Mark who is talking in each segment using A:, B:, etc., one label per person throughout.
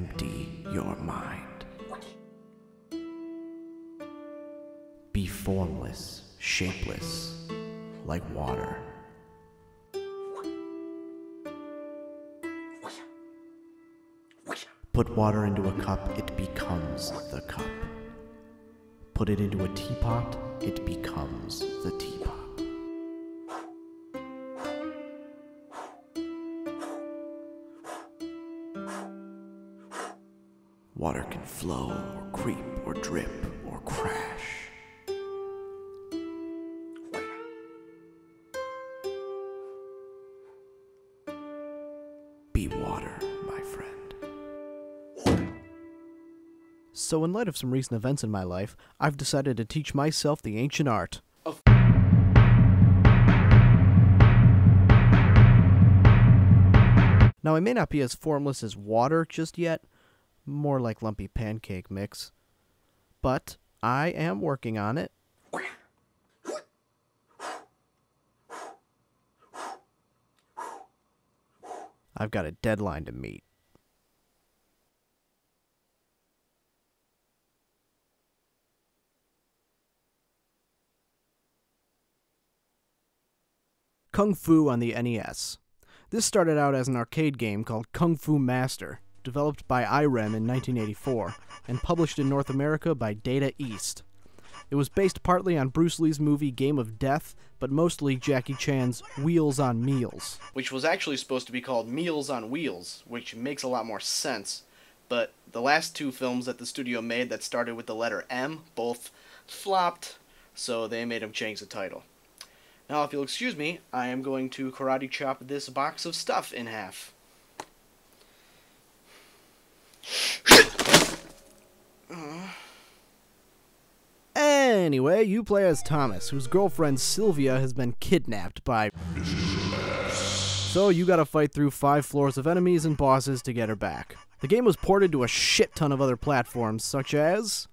A: empty your mind. Be formless, shapeless, like water. Put water into a cup, it becomes the cup. Put it into a teapot, it becomes the teapot. Water can flow, or creep, or drip, or crash. Be water, my friend. So in light of some recent events in my life, I've decided to teach myself the ancient art of Now, I may not be as formless as water just yet, more like lumpy pancake mix, but I am working on it. I've got a deadline to meet. Kung Fu on the NES. This started out as an arcade game called Kung Fu Master, developed by IREM in 1984, and published in North America by Data East. It was based partly on Bruce Lee's movie Game of Death, but mostly Jackie Chan's Wheels on Meals, which was actually supposed to be called Meals on Wheels, which makes a lot more sense, but the last two films that the studio made that started with the letter M both flopped, so they made him change the title. Now, if you'll excuse me, I am going to karate chop this box of stuff in half. Anyway, you play as Thomas, whose girlfriend Sylvia has been kidnapped by... So you gotta fight through 5 floors of enemies and bosses to get her back. The game was ported to a shit ton of other platforms, such as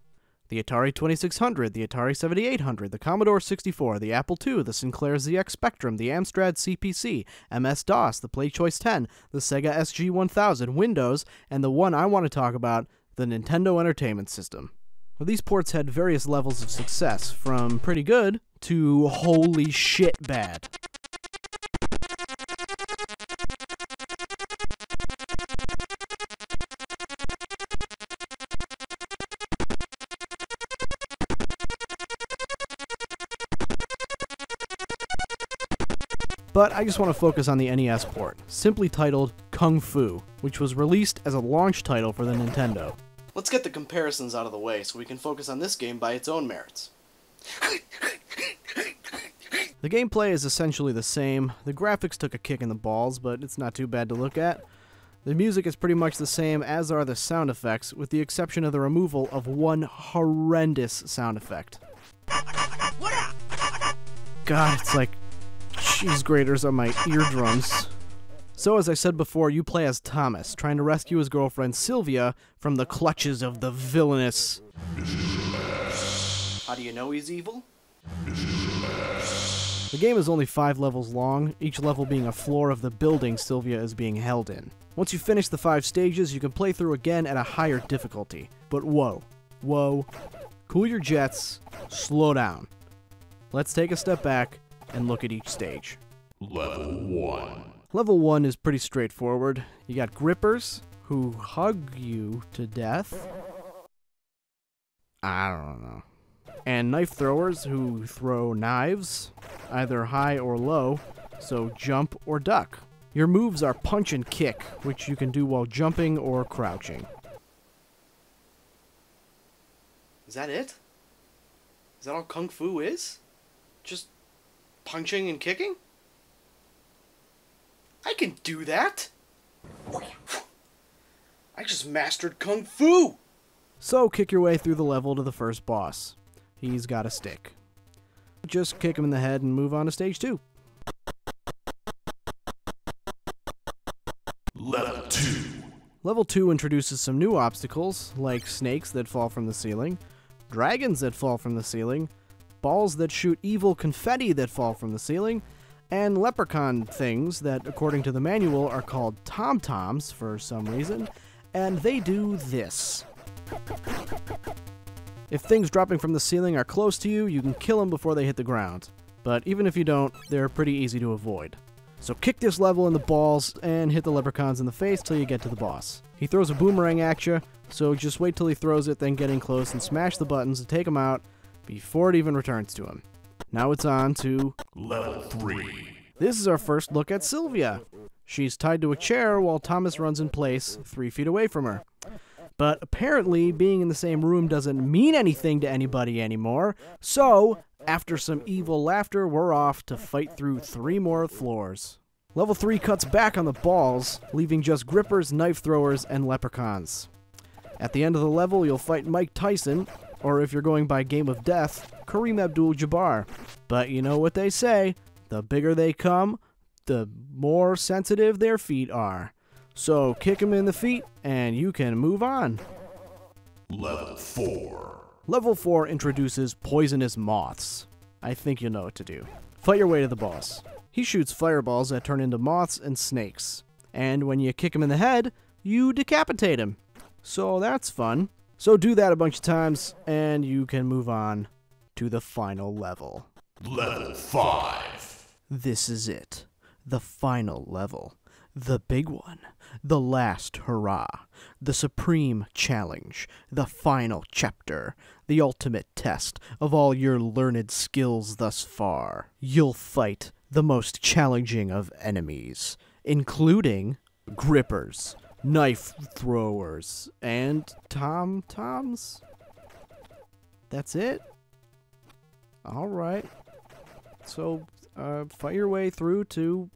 A: the Atari 2600, the Atari 7800, the Commodore 64, the Apple II, the Sinclair ZX Spectrum, the Amstrad CPC, MS-DOS, the PlayChoice 10, the Sega SG-1000, Windows, and the one I want to talk about, the Nintendo Entertainment System. Well, these ports had various levels of success, from pretty good to holy shit bad. But I just want to focus on the NES port, simply titled Kung Fu, which was released as a launch title for the Nintendo. Let's get the comparisons out of the way so we can focus on this game by its own merits. The gameplay is essentially the same. The graphics took a kick in the balls, but it's not too bad to look at. The music is pretty much the same, as are the sound effects, with the exception of the removal of one horrendous sound effect. God, it's like cheese graters on my eardrums. So, as I said before, you play as Thomas, trying to rescue his girlfriend Sylvia from the clutches of the villainous... How do you know he's evil? The game is only 5 levels long, each level being a floor of the building Sylvia is being held in. Once you finish the 5 stages, you can play through again at a higher difficulty. But whoa, cool your jets, slow down. Let's take a step back and look at each stage.
B: Level 1.
A: Level 1 is pretty straightforward. You got grippers, who hug you to death. I don't know. And knife throwers, who throw knives, either high or low, so jump or duck. Your moves are punch and kick, which you can do while jumping or crouching. Is that it? Is that all Kung Fu is? Just punching and kicking? I can do that! I just mastered Kung Fu! So kick your way through the level to the first boss. He's got a stick. Just kick him in the head and move on to stage 2.
B: Level 2.
A: Level 2 introduces some new obstacles, like snakes that fall from the ceiling, dragons that fall from the ceiling, balls that shoot evil confetti that fall from the ceiling, and leprechaun things that, according to the manual, are called tom-toms for some reason, and they do this. If things dropping from the ceiling are close to you, you can kill them before they hit the ground. But even if you don't, they're pretty easy to avoid. So kick this level in the balls and hit the leprechauns in the face till you get to the boss. He throws a boomerang at you, so just wait till he throws it, then get in close and smash the buttons to take him out before it even returns to him. Now it's on to
B: Level 3.
A: This is our first look at Sylvia. She's tied to a chair while Thomas runs in place 3 feet away from her. But apparently, being in the same room doesn't mean anything to anybody anymore, so after some evil laughter, we're off to fight through 3 more floors. Level 3 cuts back on the balls, leaving just grippers, knife throwers, and leprechauns. At the end of the level, you'll fight Mike Tyson, or if you're going by Game of Death, Kareem Abdul-Jabbar. But you know what they say, the bigger they come, the more sensitive their feet are. So kick them in the feet, and you can move on.
B: Level 4.
A: Level 4 introduces poisonous moths. I think you know what to do. Fight your way to the boss. He shoots fireballs that turn into moths and snakes. And when you kick him in the head, you decapitate him. So that's fun. So do that a bunch of times, and you can move on to the final level.
B: Level 5.
A: This is it. The final level. The big one. The last hurrah. The supreme challenge. The final chapter. The ultimate test of all your learned skills thus far. You'll fight the most challenging of enemies, including grippers, knife throwers, and tom-toms. That's it? Alright. So, fight your way through to...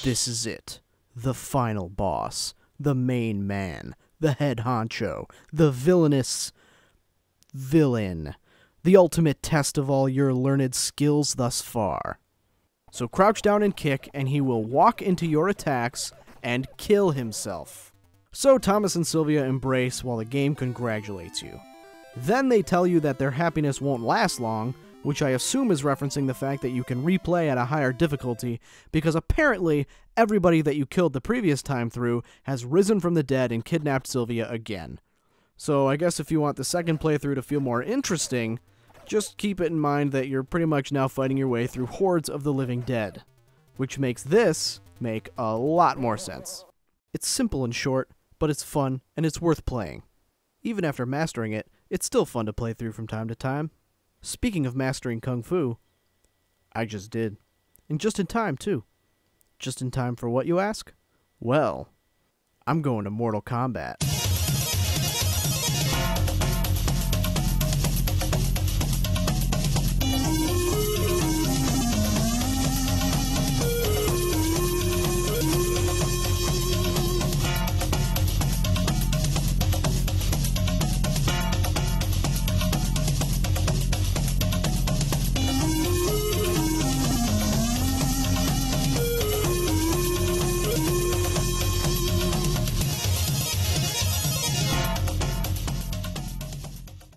A: This is it. The final boss. The main man. The head honcho. The villainous villain. The ultimate test of all your learned skills thus far. So crouch down and kick, and he will walk into your attacks and kill himself. So Thomas and Sylvia embrace while the game congratulates you. Then they tell you that their happiness won't last long, which I assume is referencing the fact that you can replay at a higher difficulty, because apparently everybody that you killed the previous time through has risen from the dead and kidnapped Sylvia again. So I guess if you want the second playthrough to feel more interesting, just keep it in mind that you're pretty much now fighting your way through hordes of the living dead, which makes this make a lot more sense. It's simple and short, but it's fun, and it's worth playing. Even after mastering it, it's still fun to play through from time to time. Speaking of mastering Kung Fu, I just did. And just in time, too. Just in time for what, you ask? Well, I'm going to Mortal Kombat.